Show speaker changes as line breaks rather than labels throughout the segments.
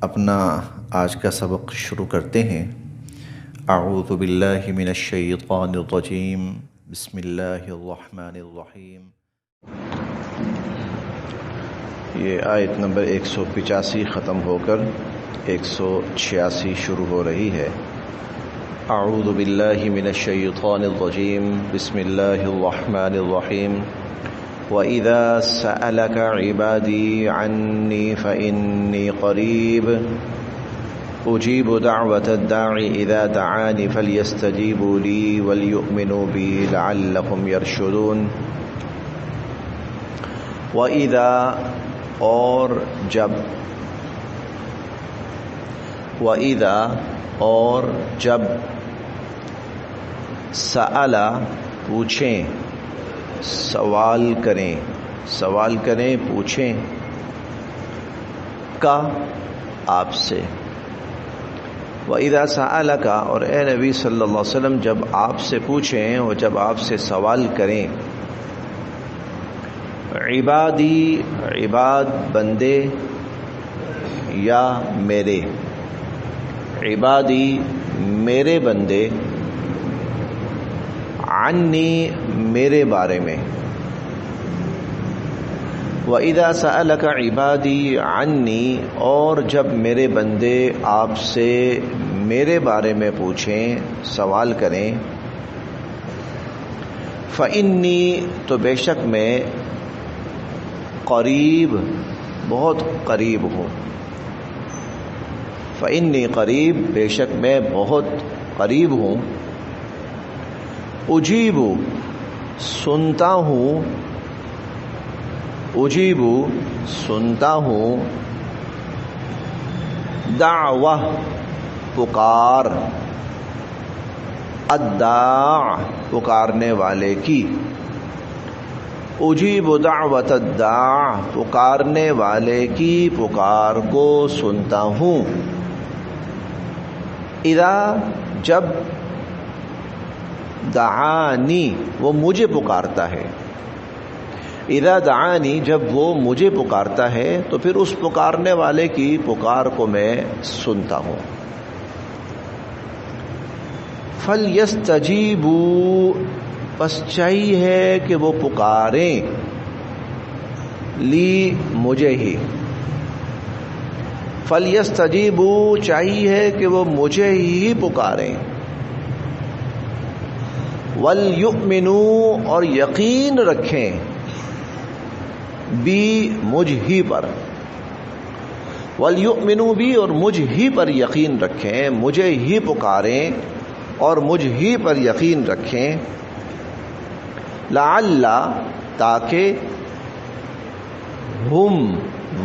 اپنا آج کا سبق شروع کرتے ہیں۔ اعوذ باللہ من الشیطان الرجیم، بسم اللہ الرحمن الرحیم۔ یہ آیت نمبر 185 ختم ہو کر 186 شروع ہو رہی ہے۔ اعوذ باللہ من الشیطان الرجیم، بسم اللہ الرحمن الرحیم۔ وَإِذَا سَأَلَكَ عِبَادِي عَنِّي فَإِنِّي قَرِيبٌ أُجِيبُ دَعْوَةَ الدَّاعِ إِذَا دَعَانِ فَلْيَسْتَجِيبُوا لِي وَلْيُؤْمِنُوا بِي لَعَلَّهُمْ يَرْشُدُونَ۔ وَإِذَا اور جب، وَإِذَا اور جب، سَأَلَ پوچھیں، سوال کریں پوچھیں، کا آپ سے۔ وَإِذَا سَأَلَكَ اور اے نبی صلی اللہ علیہ وسلم جب آپ سے پوچھیں اور جب آپ سے سوال کریں، عبادی عباد بندے یا میرے، عبادی میرے بندے، عنی میرے بارے میں۔ وَإِذَا سَأَلَكَ عِبَادِي عَنِّي اور جب میرے بندے آپ سے میرے بارے میں پوچھیں، سوال کریں، فَإِنِّي تو بے شک میں، قریب بہت قریب ہوں، فَإِنِّي قریب بے شک میں بہت قریب ہوں، اجیب سنتا ہوں، اجیب سنتا ہوں، دعوہ پکار، الداع پکارنے والے کی، اجیب دعوت الداع پکارنے والے کی پکار کو سنتا ہوں، اذا جب، دعانی وہ مجھے پکارتا ہے، اذا دعانی جب وہ مجھے پکارتا ہے تو پھر اس پکارنے والے کی پکار کو میں سنتا ہوں۔ فَلْيَسْتَجِيبُوا بس چاہیے ہے کہ وہ پکاریں، لی مجھے ہی، فَلْيَسْتَجِيبُوا چاہیے ہے کہ وہ مجھے ہی پکاریں، وَلْيُؤْمِنُوا اور یقین رکھیں، بی مجھ ہی پر، وَلْيُؤْمِنُوا بی اور مجھ ہی پر یقین رکھیں، مجھے ہی پکاریں اور مجھ ہی پر یقین رکھیں، لعل تاکہ، ہم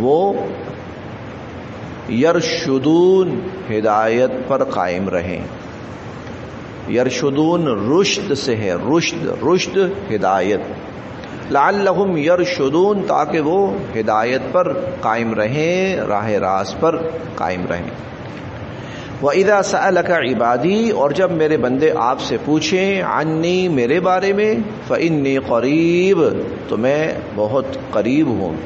وہ، یرشدون ہدایت پر قائم رہیں، یرشدون رشد سے ہے، رشد ہدایت، لعلہم یرشدون تاکہ وہ ہدایت پر قائم رہیں، راہ راست پر قائم رہیں۔ وَإِذَا سَأَلَكَ عِبَادِي اور جب میرے بندے آپ سے پوچھیں، عنی میرے بارے میں، فَإِنِّي قریب تو میں بہت قریب ہوں،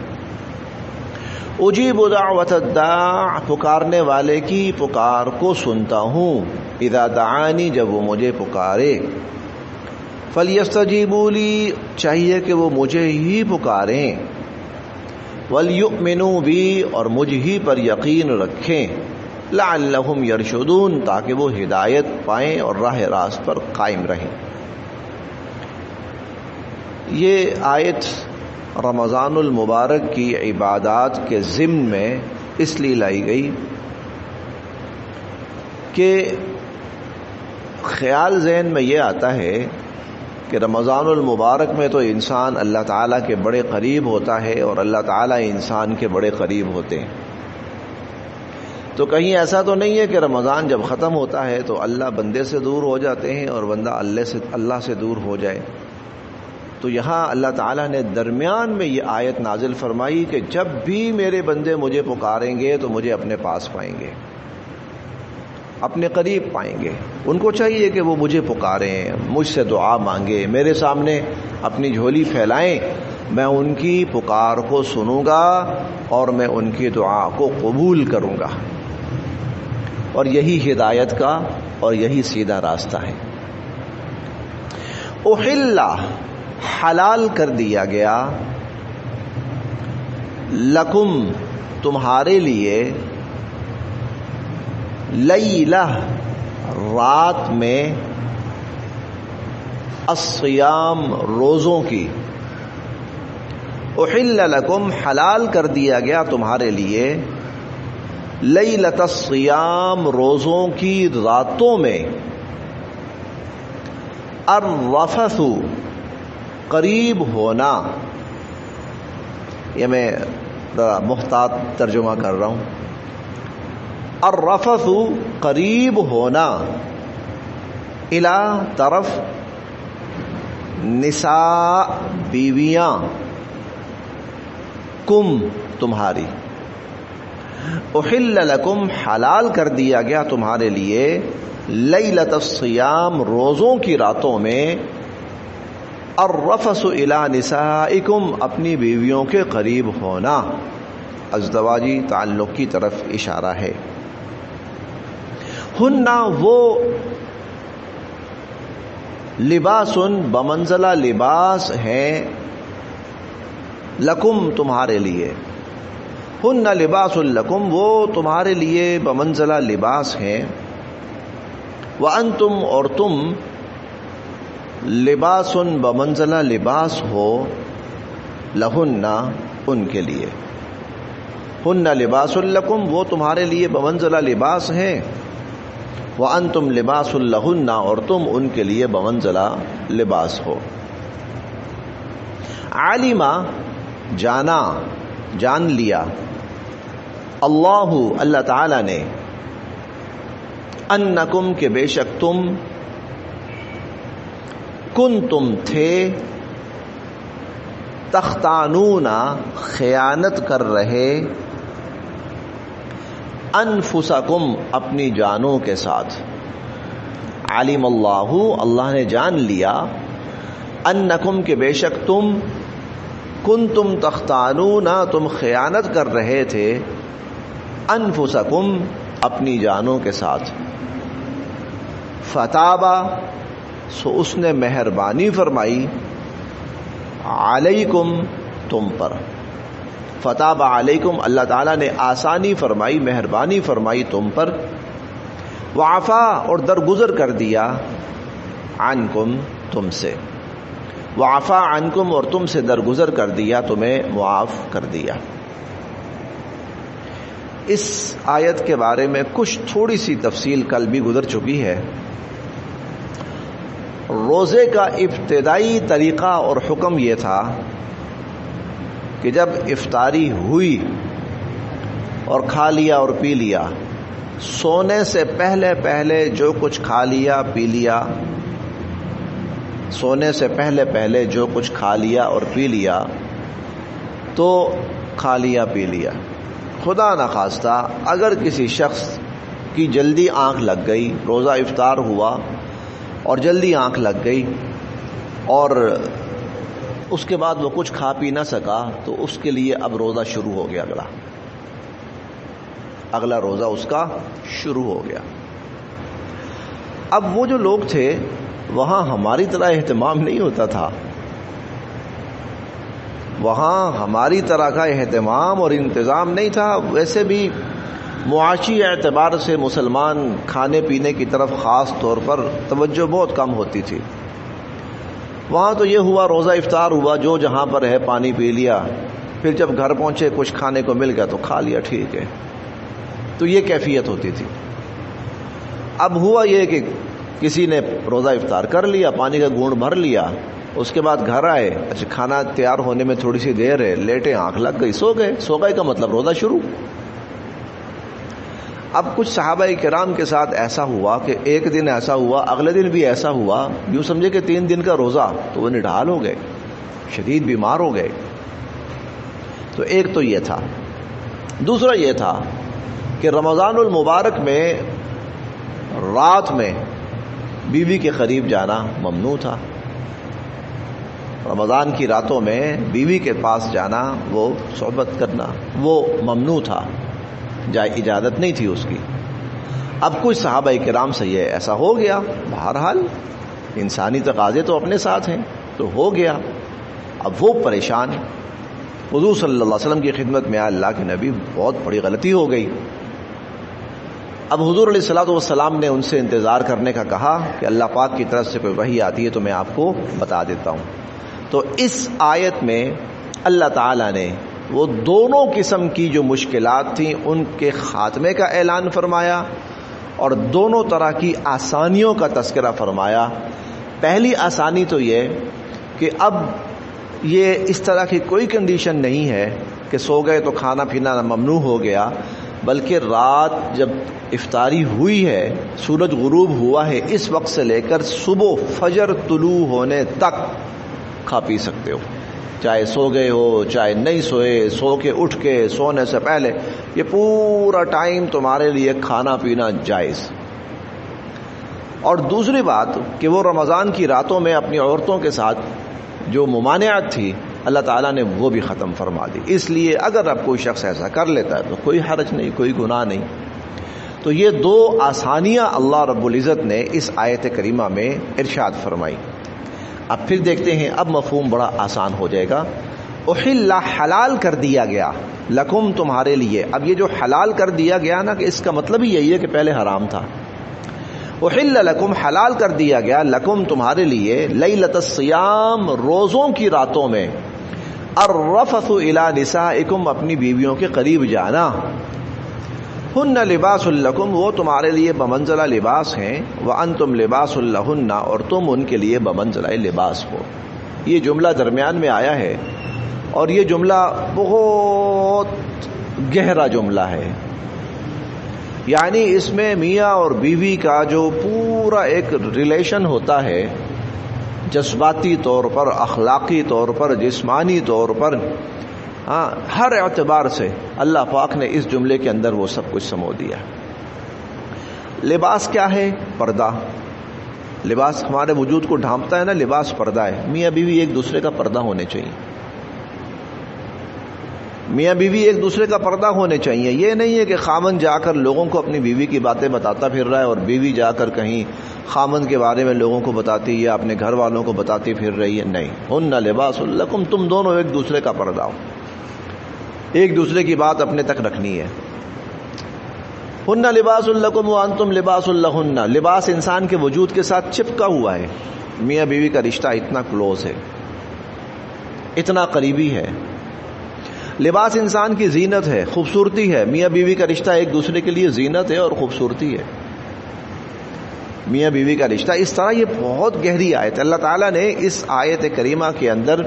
اجیب دعوت الداع پکارنے والے کی پکار کو سنتا ہوں، اذا دعانی جب وہ مجھے پکارے، فَلْيَسْتَجِيبُوا لِي چاہیے کہ وہ مجھے ہی پکاریں، وَلْيُؤْمِنُوا بِي اور مجھ ہی پر یقین رکھیں، لعلہم یرشدون تاکہ وہ ہدایت پائیں اور راہ راست پر قائم رہیں۔ یہ آیت رمضان المبارک کی عبادات کے ضمن میں اس لیے لائی گئی کہ خیال ذہن میں یہ آتا ہے کہ رمضان المبارک میں تو انسان اللہ تعالیٰ کے بڑے قریب ہوتا ہے اور اللہ تعالیٰ انسان کے بڑے قریب ہوتے ہیں، تو کہیں ایسا تو نہیں ہے کہ رمضان جب ختم ہوتا ہے تو اللہ بندے سے دور ہو جاتے ہیں اور بندہ اللہ سے دور ہو جائے۔ تو یہاں اللہ تعالیٰ نے درمیان میں یہ آیت نازل فرمائی کہ جب بھی میرے بندے مجھے پکاریں گے تو مجھے اپنے پاس پائیں گے، اپنے قریب پائیں گے۔ ان کو چاہیے کہ وہ مجھے پکاریں، مجھ سے دعا مانگے، میرے سامنے اپنی جھولی پھیلائیں، میں ان کی پکار کو سنوں گا اور میں ان کی دعا کو قبول کروں گا۔ اور یہی ہدایت کا اور یہی سیدھا راستہ ہے۔ احل حلال کر دیا گیا، لکم تمہارے لیے، لیلہ رات میں، الصیام روزوں کی، احل لکم حلال کر دیا گیا تمہارے لیے، لیلۃ الصیام روزوں کی راتوں میں، الرفث قریب ہونا، یہ میں محتاط ترجمہ کر رہا ہوں، الرفث قریب ہونا، الی طرف، نساء بیویاں، کم تمہاری، احل لکم حلال کر دیا گیا تمہارے لیے، لیلۃ الصیام روزوں کی راتوں میں، الرفث الی نسائکم اپنی بیویوں کے قریب ہونا، ازدواجی تعلق کی طرف اشارہ ہے۔ ہن وہ لباس بمنزلہ لباس ہیں، لکم تمہارے لیے، ہن لباس لکم وہ تمہارے لیے بمنزلہ لباس ہیں، وانتم اور تم لباس بمنزلہ لباس ہو، لہن ان کے لیے، ہن لباس لکم وہ تمہارے لیے بمنزلہ لباس ہیں، وانتم لباس لہن اور تم ان کے لیے بمنزلہ لباس ہو۔ عالمہ جانا، جان لیا، اللہ اللہ تعالی نے، انکم کہ بے شک تم، کنتم تھے، تختانون خیانت کر رہے، انفسکم اپنی جانوں کے ساتھ، علم اللہ اللہ نے جان لیا، انکم کہ بے شک تم، کنتم تختانون تم خیانت کر رہے تھے، انفسکم اپنی جانوں کے ساتھ، فتابا سو اس نے مہربانی فرمائی، علیکم تم پر، فتاب علیکم اللہ تعالیٰ نے آسانی فرمائی، مہربانی فرمائی تم پر، وعفا اور درگزر کر دیا، عنکم تم سے، وعفا عنکم اور تم سے درگزر کر دیا، تمہیں معاف کر دیا۔ اس آیت کے بارے میں کچھ تھوڑی سی تفصیل کل بھی گزر چکی ہے۔ روزے کا ابتدائی طریقہ اور حکم یہ تھا کہ جب افطاری ہوئی اور کھا لیا اور پی لیا، سونے سے پہلے پہلے جو کچھ کھا لیا پی لیا، سونے سے پہلے پہلے جو کچھ کھا لیا اور پی لیا تو کھا لیا پی لیا۔ خدا نخواستہ اگر کسی شخص کی جلدی آنکھ لگ گئی، روزہ افطار ہوا اور جلدی آنکھ لگ گئی اور اس کے بعد وہ کچھ کھا پی نہ سکا، تو اس کے لیے اب روزہ شروع ہو گیا، اگلا روزہ اس کا شروع ہو گیا۔ اب وہ جو لوگ تھے وہاں ہماری طرح اہتمام نہیں ہوتا تھا، وہاں ہماری طرح کا اہتمام اور انتظام نہیں تھا، ویسے بھی معاشی اعتبار سے مسلمان کھانے پینے کی طرف خاص طور پر توجہ بہت کم ہوتی تھی۔ وہاں تو یہ ہوا روزہ افطار ہوا، جو جہاں پر ہے پانی پی لیا، پھر جب گھر پہنچے کچھ کھانے کو مل گیا تو کھا لیا، ٹھیک ہے، تو یہ کیفیت ہوتی تھی۔ اب ہوا یہ کہ کسی نے روزہ افطار کر لیا، پانی کا گھونٹ بھر لیا، اس کے بعد گھر آئے، اچھا کھانا تیار ہونے میں تھوڑی سی دیر ہے، لیٹے، آنکھ لگ گئی، سو گئے، سو گئے کا مطلب روزہ شروع۔ اب کچھ صحابہ کرام کے ساتھ ایسا ہوا کہ ایک دن ایسا ہوا، اگلے دن بھی ایسا ہوا، یوں سمجھے کہ 3 دن کا روزہ، تو وہ نڈھال ہو گئے، شدید بیمار ہو گئے۔ تو ایک تو یہ تھا۔ دوسرا یہ تھا کہ رمضان المبارک میں رات میں بیوی کے قریب جانا ممنوع تھا، رمضان کی راتوں میں بیوی کے پاس جانا، وہ صحبت کرنا وہ ممنوع تھا۔ اجازت نہیں تھی اس کی. اب کچھ صحابہ کرام سے یہ ایسا ہو گیا، بہرحال انسانی تقاضے تو اپنے ساتھ ہیں، تو ہو گیا. اب وہ پریشان، حضور صلی اللہ علیہ وسلم کی خدمت میں اللہ کے نبی بہت بڑی غلطی ہو گئی. اب حضور علیہ الصلوۃ والسلام نے ان سے انتظار کرنے کا کہا کہ اللہ پاک کی طرف سے کوئی وحی آتی ہے تو میں آپ کو بتا دیتا ہوں. تو اس آیت میں اللہ تعالیٰ نے وہ دونوں قسم کی جو مشکلات تھیں ان کے خاتمے کا اعلان فرمایا اور دونوں طرح کی آسانیوں کا تذکرہ فرمایا. پہلی آسانی تو یہ کہ اب یہ اس طرح کی کوئی کنڈیشن نہیں ہے کہ سو گئے تو کھانا پینا ممنوع ہو گیا، بلکہ رات جب افطاری ہوئی ہے، سورج غروب ہوا ہے، اس وقت سے لے کر صبح فجر طلوع ہونے تک کھا پی سکتے ہو، چاہے سو گئے ہو چاہے نہیں سوئے، سو کے اٹھ کے سونے سے پہلے، یہ پورا ٹائم تمہارے لیے کھانا پینا جائز. اور دوسری بات کہ وہ رمضان کی راتوں میں اپنی عورتوں کے ساتھ جو ممانعت تھی اللہ تعالیٰ نے وہ بھی ختم فرما دی. اس لیے اگر اب کوئی شخص ایسا کر لیتا ہے تو کوئی حرج نہیں، کوئی گناہ نہیں. تو یہ دو آسانیاں اللہ رب العزت نے اس آیت کریمہ میں ارشاد فرمائی. اب پھر دیکھتے ہیں، اب مفہوم بڑا آسان ہو جائے گا. احل، حلال کر دیا گیا، لکم، تمہارے لیے. اب یہ جو حلال کر دیا گیا نا، کہ اس کا مطلب ہی یہی ہے کہ پہلے حرام تھا. احل لکم، حلال کر دیا گیا، لکم، تمہارے لیے، لیلۃ الصیام، روزوں کی راتوں میں، الرفث الی نسائکم، اپنی بیویوں کے قریب جانا. ہن لباس لکم، وہ تمہارے لیے بمنزلہ لباس ہیں، وانتم لباس لہن، اور تم ان کے لیے بمنزلہ لباس ہو. یہ جملہ درمیان میں آیا ہے اور یہ جملہ بہت گہرا جملہ ہے. یعنی اس میں میاں اور بیوی کا جو پورا ایک ریلیشن ہوتا ہے، جذباتی طور پر، اخلاقی طور پر، جسمانی طور پر، ہر اعتبار سے اللہ پاک نے اس جملے کے اندر وہ سب کچھ سمو دیا. لباس کیا ہے؟ پردہ. لباس ہمارے وجود کو ڈھانپتا ہے نا، لباس پردہ ہے. میاں بیوی ایک دوسرے کا پردہ ہونے چاہیے. میاں بیوی ایک دوسرے کا پردہ ہونے چاہیے. یہ نہیں ہے کہ خامن جا کر لوگوں کو اپنی بیوی کی باتیں بتاتا پھر رہا ہے اور بیوی جا کر کہیں خامن کے بارے میں لوگوں کو بتاتی یا اپنے گھر والوں کو بتاتی پھر رہی ہے. نہیں، ہن لباس لکم، تم دونوں ایک دوسرے کا پردہ ہو، ایک دوسرے کی بات اپنے تک رکھنی ہے. ہن لباس لکم وانتم لباس لہن، لباس انسان کے وجود کے ساتھ چپکا ہوا ہے. میاں بیوی کا رشتہ اتنا کلوز ہے، اتنا قریبی ہے. لباس انسان کی زینت ہے، خوبصورتی ہے. میاں بیوی کا رشتہ ایک دوسرے کے لیے زینت ہے اور خوبصورتی ہے. میاں بیوی کا رشتہ اس طرح، یہ بہت گہری آیت. اللہ تعالیٰ نے اس آیت کریمہ کے اندر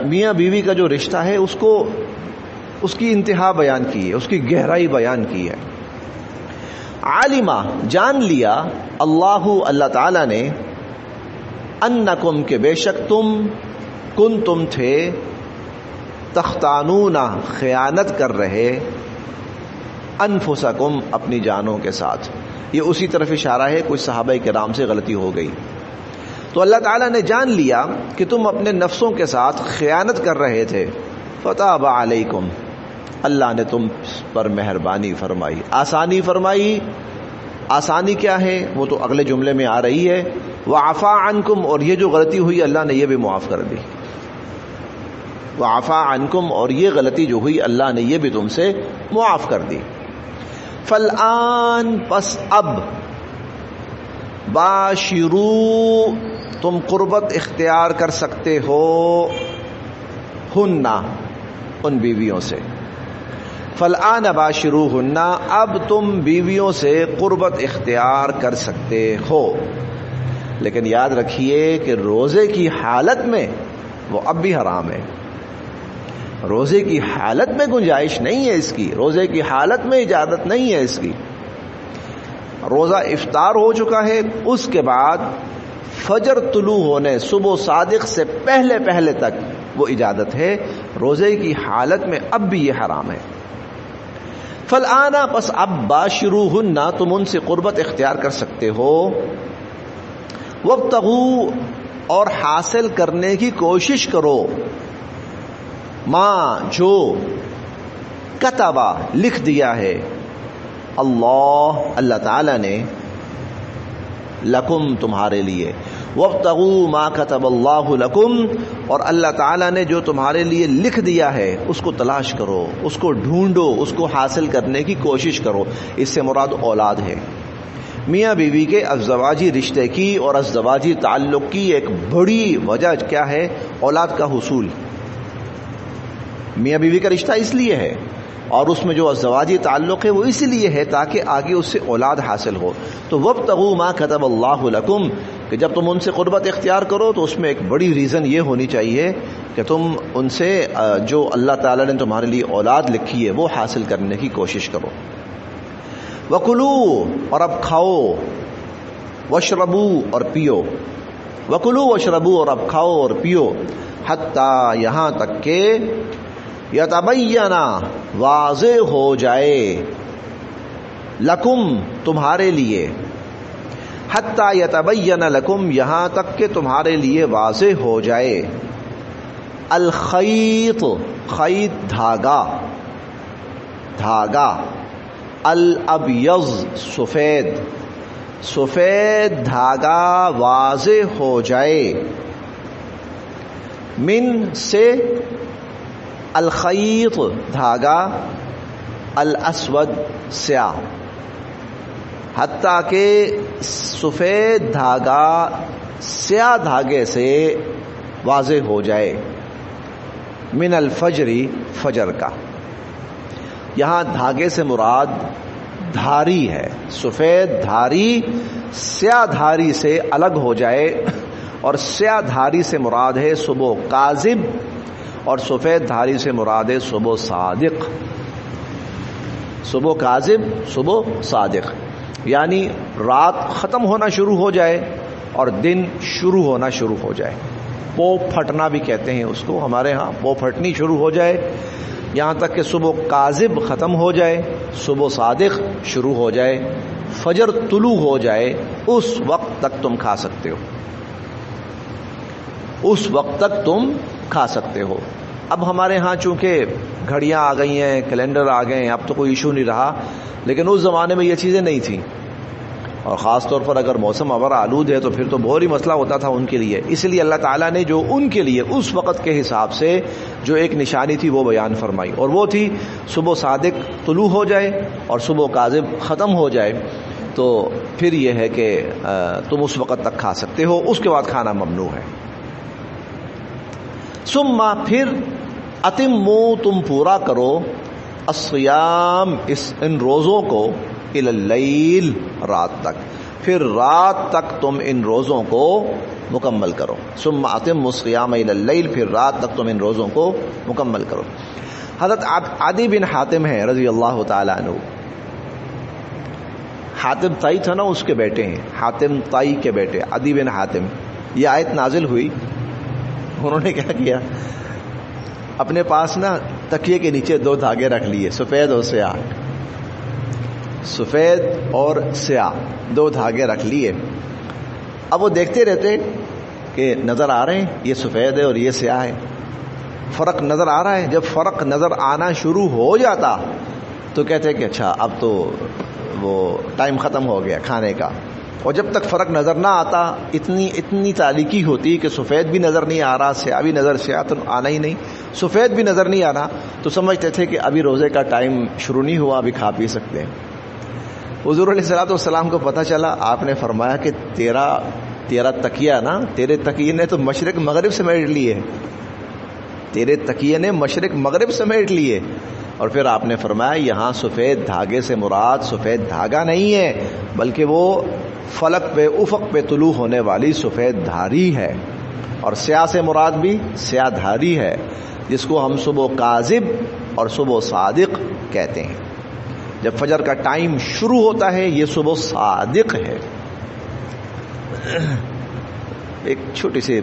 میاں بیوی کا جو رشتہ ہے اس کی انتہا بیان کی ہے، اس کی گہرائی بیان کی ہے. عالمہ، جان لیا، اللہ تعالیٰ نے، انکم، کہ بے شک تم تھے، تختانون، خیانت کر رہے، انفسکم، اپنی جانوں کے ساتھ. یہ اسی طرف اشارہ ہے، کچھ صحابہ کرام سے غلطی ہو گئی تو اللہ تعالیٰ نے جان لیا کہ تم اپنے نفسوں کے ساتھ خیانت کر رہے تھے. فتاب علیکم، اللہ نے تم پر مہربانی فرمائی، آسانی فرمائی. آسانی کیا ہے وہ تو اگلے جملے میں آ رہی ہے. وعفا عنکم، اور یہ جو غلطی ہوئی اللہ نے یہ بھی معاف کر دی. وعفا عنکم، اور یہ غلطی جو ہوئی اللہ نے یہ بھی تم سے معاف کر دی. فالآن، پس اب، باشرو، تم قربت اختیار کر سکتے ہو، ہننا، ان بیویوں سے. فالآن باشروہن، اب تم بیویوں سے قربت اختیار کر سکتے ہو. لیکن یاد رکھیے کہ روزے کی حالت میں وہ اب بھی حرام ہے. روزے کی حالت میں گنجائش نہیں ہے اس کی، روزے کی حالت میں اجازت نہیں ہے اس کی. روزہ افطار ہو چکا ہے، اس کے بعد فجر طلوع ہونے، صبح صادق سے پہلے تک وہ اجازت ہے. روزے کی حالت میں اب بھی یہ حرام ہے. فالآن، پس اب، باشروہن، تم ان سے قربت اختیار کر سکتے ہو. وابتغوا، اور حاصل کرنے کی کوشش کرو، ماں، جو، کتبا لکھ دیا ہے، اللہ تعالی نے، لکم تمہارے لیے، وابتغوا ما کتب اللہ لکم، اور اللہ تعالیٰ نے جو تمہارے لیے لکھ دیا ہے اس کو تلاش کرو، اس کو ڈھونڈو، اس کو حاصل کرنے کی کوشش کرو۔ اس سے مراد اولاد ہے۔ میاں بیوی کے ازدواجی رشتے کی اور ازدواجی تعلق کی ایک بڑی وجہ کیا ہے؟ اولاد کا حصول۔ میاں بیوی کا رشتہ اس لیے ہے، اور اس میں جو ازدواجی تعلق ہے وہ اس لیے ہے تاکہ آگے اس سے اولاد حاصل ہو۔ تو وابتغوا ما کتب اللہ لکم، کہ جب تم ان سے قربت اختیار کرو تو اس میں ایک بڑی ریزن یہ ہونی چاہیے کہ تم ان سے جو اللہ تعالیٰ نے تمہارے لیے اولاد لکھی ہے وہ حاصل کرنے کی کوشش کرو۔ وَكُلُوا، اور اب کھاؤ، وَاشْرَبُوا، اور پیو، وَكُلُوا وَاشْرَبُوا، اور اب کھاؤ اور پیو، حتیٰ یہاں تک کہ یتبینہ واضح ہو جائے، لکم تمہارے لیے، حتیٰ یتبین لکم یہاں تک کہ تمہارے لیے واضح ہو جائے، الخیط، خیط دھاگا، دھاگا، الابیض سفید، سفید دھاگا واضح ہو جائے، من سے، الخیط دھاگا، الاسود سیاہ، حتیٰ کہ سفید دھاگا سیاہ دھاگے سے واضح ہو جائے، من الفجری، فجر کا۔ یہاں دھاگے سے مراد دھاری ہے، سفید دھاری سیاہ دھاری سے الگ ہو جائے، اور سیاہ دھاری سے مراد ہے صبح کاذب، اور سفید دھاری سے مراد ہے صبح صادق۔ صبح کاذب، صبح صادق، یعنی رات ختم ہونا شروع ہو جائے اور دن شروع ہونا شروع ہو جائے۔ پو پھٹنا بھی کہتے ہیں اس کو، ہمارے ہاں پو پھٹنی شروع ہو جائے، یہاں تک کہ صبح کاذب ختم ہو جائے، صبح صادق شروع ہو جائے، فجر طلوع ہو جائے، اس وقت تک تم کھا سکتے ہو، اس وقت تک تم کھا سکتے ہو۔ اب ہمارے ہاں چونکہ گھڑیاں آ گئی ہیں، کیلنڈر آ گئے ہیں، اب تو کوئی ایشو نہیں رہا، لیکن اس زمانے میں یہ چیزیں نہیں تھیں، اور خاص طور پر اگر موسم ابر آلود ہے تو پھر تو بہت ہی مسئلہ ہوتا تھا ان کے لیے۔ اس لیے اللہ تعالیٰ نے جو ان کے لیے اس وقت کے حساب سے جو ایک نشانی تھی وہ بیان فرمائی، اور وہ تھی صبح صادق طلوع ہو جائے اور صبح کاذب ختم ہو جائے، تو پھر یہ ہے کہ تم اس وقت تک کھا سکتے ہو، اس کے بعد کھانا ممنوع ہے۔ ثم، پھر، اتمو، تم پورا کرو، الصیام، ان روزوں کو، الی اللیل، رات تک، پھر رات تک تم ان روزوں کو مکمل کرو۔ ثم اتموا الصیام الی اللیل، پھر رات تک تم ان روزوں کو مکمل کرو۔ حضرت عدی بن حاتم ہے رضی اللہ تعالی عنہ، حاتم طائی تھا نا اس کے بیٹے ہیں، حاتم طائی کے بیٹے عدی بن حاتم۔ یہ آیت نازل ہوئی، انہوں نے کیا کیا، اپنے پاس نا تکیے کے نیچے 2 دھاگے رکھ لیے، سفید اور سیاہ، سفید اور سیاہ 2 دھاگے رکھ لیے۔ اب وہ دیکھتے رہتے کہ نظر آ رہے ہیں یہ سفید ہے اور یہ سیاہ ہے، فرق نظر آ رہا ہے۔ جب فرق نظر آنا شروع ہو جاتا تو کہتے کہ اچھا اب تو وہ ٹائم ختم ہو گیا کھانے کا، اور جب تک فرق نظر نہ آتا اتنی تاریکی ہوتی کہ سفید بھی نظر نہیں آ رہا، سیاہ بھی نظر، سیاہ تو آنا ہی نہیں، سفید بھی نظر نہیں آنا، تو سمجھتے تھے کہ ابھی روزے کا ٹائم شروع نہیں ہوا، ابھی کھا پی سکتے ہیں۔ حضور علیہ الصلوۃ والسلام کو پتہ چلا، آپ نے فرمایا کہ تیرا تکیہ نا، تیرے تکیے نے تو مشرق مغرب سمیٹ لیے، تیرے تکیے نے مشرق مغرب سمیٹ لیے۔ اور پھر آپ نے فرمایا یہاں سفید دھاگے سے مراد سفید دھاگا نہیں ہے، بلکہ وہ فلک پہ، افق پہ طلوع ہونے والی سفید دھاری ہے، اور سیاہ سے مراد بھی سیاہ دھاری ہے، جس کو ہم صبح کاذب اور صبح صادق کہتے ہیں۔ جب فجر کا ٹائم شروع ہوتا ہے یہ صبح صادق ہے۔ ایک چھوٹی سی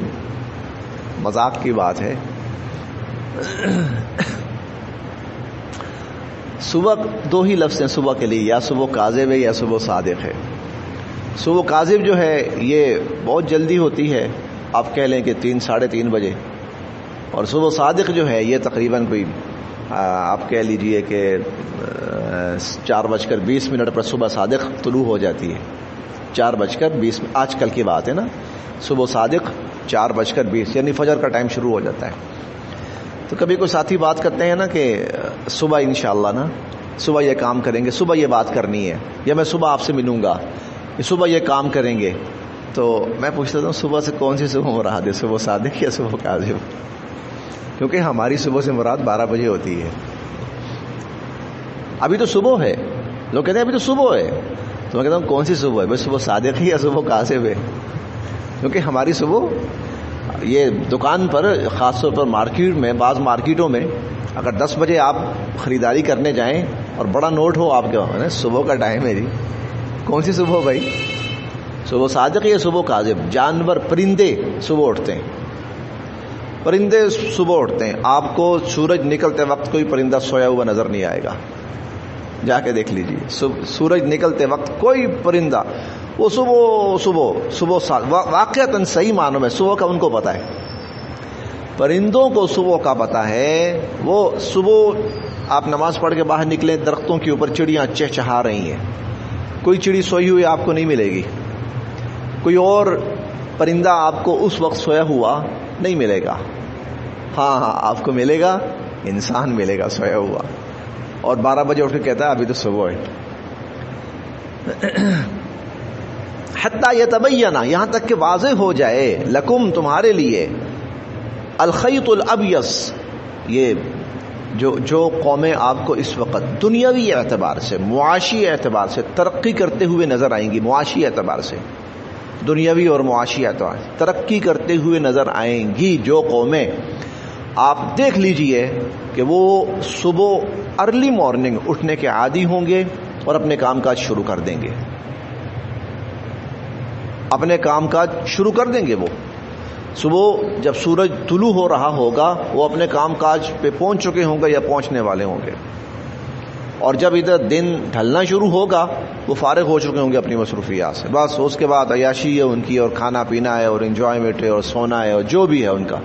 مذاق کی بات ہے، صبح 2 ہی لفظ ہیں صبح کے لیے، یا صبح کاذب ہے یا صبح صادق ہے۔ صبح کاذب جو ہے یہ بہت جلدی ہوتی ہے، آپ کہہ لیں کہ 3 ساڑھے 3 بجے، اور صبح صادق جو ہے یہ تقریباً کوئی آپ کہہ لیجئے کہ 4:20 پر صبح صادق طلوع ہو جاتی ہے. 4:20 آج کل کی بات ہے نا. صبح صادق 4:20 یعنی فجر کا ٹائم شروع ہو جاتا ہے. تو کبھی کوئی ساتھی بات کرتے ہیں نا کہ صبح انشاءاللہ نا صبح یہ کام کریں گے, صبح یہ بات کرنی ہے, یا میں صبح آپ سے ملوں گا, صبح یہ کام کریں گے. تو میں پوچھتا ہوں صبح سے کون سی صبح مراد ہے, صبح صادق یا صبح کاذب؟ کیونکہ ہماری صبح سے مراد 12 بجے ہوتی ہے. ابھی تو صبح ہے, لوگ کہتے ہیں ابھی تو صبح ہے, تو میں کہتا ہوں کون سی صبح ہے بھائی, صبح صادق ہے یا صبح کاذب ہے؟ کیونکہ ہماری صبح یہ دکان پر, خاص طور پر مارکیٹ میں, بعض مارکیٹوں میں اگر 10 بجے آپ خریداری کرنے جائیں اور بڑا نوٹ ہو آپ کے, صبح کا ٹائم ہے جی, کون سی صبح بھائی, صبح صادق یا صبح کاذب؟ جانور پرندے صبح اٹھتے ہیں, پرندے صبح اٹھتے ہیں. آپ کو سورج نکلتے وقت کوئی پرندہ سویا ہوا نظر نہیں آئے گا, جا کے دیکھ لیجیے. سورج نکلتے وقت کوئی پرندہ, وہ صبح واقعتاً صحیح معنوں میں صبح کا ان کو پتا ہے. پرندوں کو صبح کا پتا ہے. وہ صبح آپ نماز پڑھ کے باہر نکلیں, درختوں کے اوپر چڑیاں چہچہا رہی ہیں, کوئی چڑی سوئی ہوئی آپ کو نہیں ملے گی, کوئی اور پرندہ آپ کو اس وقت سویا ہوا نہیں ملے گا. ہاں آپ کو ملے گا, انسان ملے گا سویا ہوا, اور 12 بجے اٹھ کے کہتا ہے ابھی تو صبح ہے. حتی یتبین, یہاں تک کہ واضح ہو جائے, لکم تمہارے لیے, الخیط الابیض, یہ جو قومیں آپ کو اس وقت دنیاوی اعتبار سے, معاشی اعتبار سے ترقی کرتے ہوئے نظر آئیں گی, معاشی اعتبار سے, دنیاوی اور معاشی اعتبار سے ترقی کرتے ہوئے نظر آئیں گی جو قومیں, آپ دیکھ لیجئے کہ وہ صبح ارلی مارننگ اٹھنے کے عادی ہوں گے اور اپنے کام کاج شروع کر دیں گے. اپنے کام کاج شروع کر دیں گے. وہ صبح جب سورج طلوع ہو رہا ہوگا وہ اپنے کام کاج پہ پہنچ چکے ہوں گے یا پہنچنے والے ہوں گے, اور جب ادھر دن ڈھلنا شروع ہوگا وہ فارغ ہو چکے ہوں گے اپنی مصروفیات سے. بس اس کے بعد عیاشی ہے ان کی, اور کھانا پینا ہے, اور انجوائمنٹ ہے, اور سونا ہے, اور جو بھی ہے ان کا.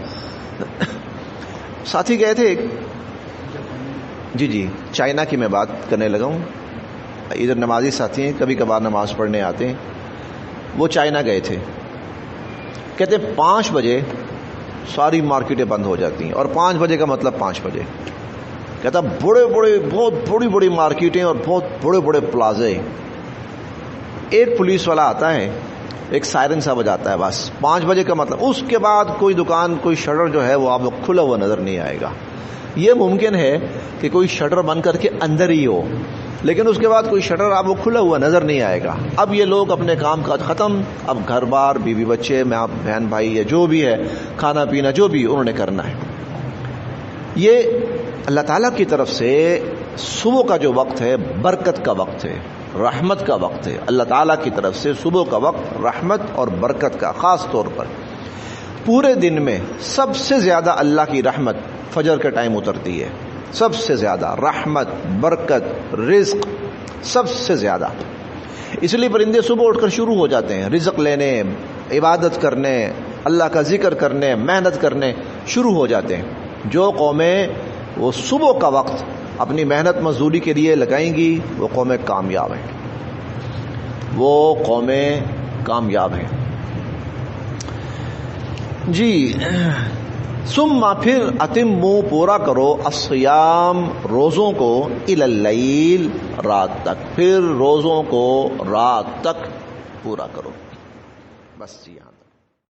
ساتھی گئے تھے جی چائنا کی میں بات کرنے لگا ہوں. ادھر نمازی ساتھی ہیں, کبھی کبھار نماز پڑھنے آتے ہیں. وہ چائنا گئے تھے, کہتے 5 بجے ساری مارکیٹیں بند ہو جاتی ہیں. اور 5 بجے کا مطلب 5 بجے, کہتا بہت بڑی مارکیٹیں اور بہت بڑے پلازے. ایک پولیس والا آتا ہے, ایک سائرن سا بجاتا ہے, بس 5 بجے کا مطلب. اس کے بعد کوئی دکان, کوئی شٹر جو ہے وہ آپ کو کھلا ہوا نظر نہیں آئے گا. یہ ممکن ہے کہ کوئی شٹر بند کر کے اندر ہی ہو, لیکن اس کے بعد کوئی شٹر آپ کو کھلا ہوا نظر نہیں آئے گا. اب یہ لوگ اپنے کام کاج ختم, اب گھر بار, بیوی بچے, میں آپ بہن بھائی یا جو بھی ہے, کھانا پینا جو بھی انہوں نے کرنا ہے. یہ اللہ تعالیٰ کی طرف سے صبح کا جو وقت ہے برکت کا وقت ہے, رحمت کا وقت ہے. اللہ تعالیٰ کی طرف سے صبح کا وقت رحمت اور برکت کا. خاص طور پر پورے دن میں سب سے زیادہ اللہ کی رحمت فجر کے ٹائم اترتی ہے. سب سے زیادہ رحمت, برکت, رزق سب سے زیادہ. اس لیے پرندے صبح اٹھ کر شروع ہو جاتے ہیں رزق لینے, عبادت کرنے, اللہ کا ذکر کرنے, محنت کرنے شروع ہو جاتے ہیں. جو قومیں وہ صبح کا وقت اپنی محنت مزدوری کے لیے لگائیں گی وہ قومیں کامیاب ہیں, وہ قومیں کامیاب ہیں. جی ثم پھر اتموا پورا کرو الصیام روزوں کو الی اللیل رات تک, پھر روزوں کو رات تک پورا کرو. بس یہاں